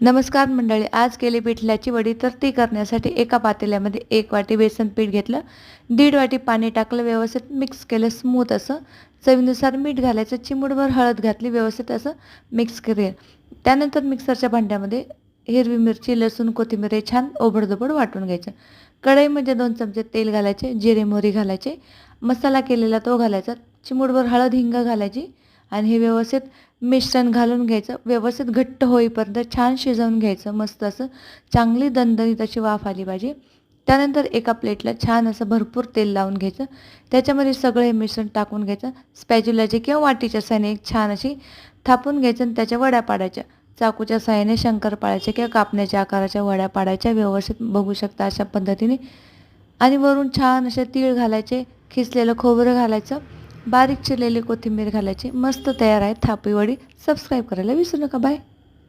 नमस्कार मंडळी, आज केली पिठल्याची वडी. तर ती करण्यासाठी एका पातेल्यामध्ये 1 वाटी बेसन पीठ घेतलं, 1.5 वाटी पाणी टाकलं, व्यवस्थित मिक्स केलं स्मूथ असं. चवीनुसार मीठ घालायचं, चिमूटभर हळद घातली, व्यवस्थित असं मिक्स करूया. त्यानंतर मिक्सरच्या भांड्यामध्ये हिरवी मिरची, लसूण, कोथिंबीर हे छान ओबडधोबड वाटून घ्यायचं. कढईमध्ये 2 चमचे तेल घालायचे, जिरे मोहरी घालायचे, मसाला केलेला तो घालायचा, चिमूटभर हळद, हिंग घालायची आणि हे व्यवस्थित मिश्रण घालून घ्यायचं. व्यवस्थित घट्ट होईपर्यंत छान शिजवून घ्यायचं. मस्त असं चांगली दणदणीत अशी वाफ आली पाहिजे. त्यानंतर एका प्लेटला छान असं भरपूर तेल लावून घ्यायचं. त्याच्यामध्ये सगळं हे मिश्रण टाकून घ्यायचं. स्पॅच्युलाची किंवा वाटीच्या साहाय्याने एक छान अशी थापून घ्यायचं आणि त्याच्या वड्या पाडायच्या. चाकूच्या साहाय्याने शंकरपाळ्याच्या किंवा कापण्याच्या आकाराच्या वड्या पाडायच्या. व्यवस्थित बघू शकता अशा पद्धतीने. आणि वरून छान असे तीळ घालायचे, खिसलेलं खोबरं घालायचं, बारीक चिरलेली कोथिंबीर घालायची. मस्त तयार आहे थापी वडी. सबस्क्राईब करायला विसरू नका. बाय.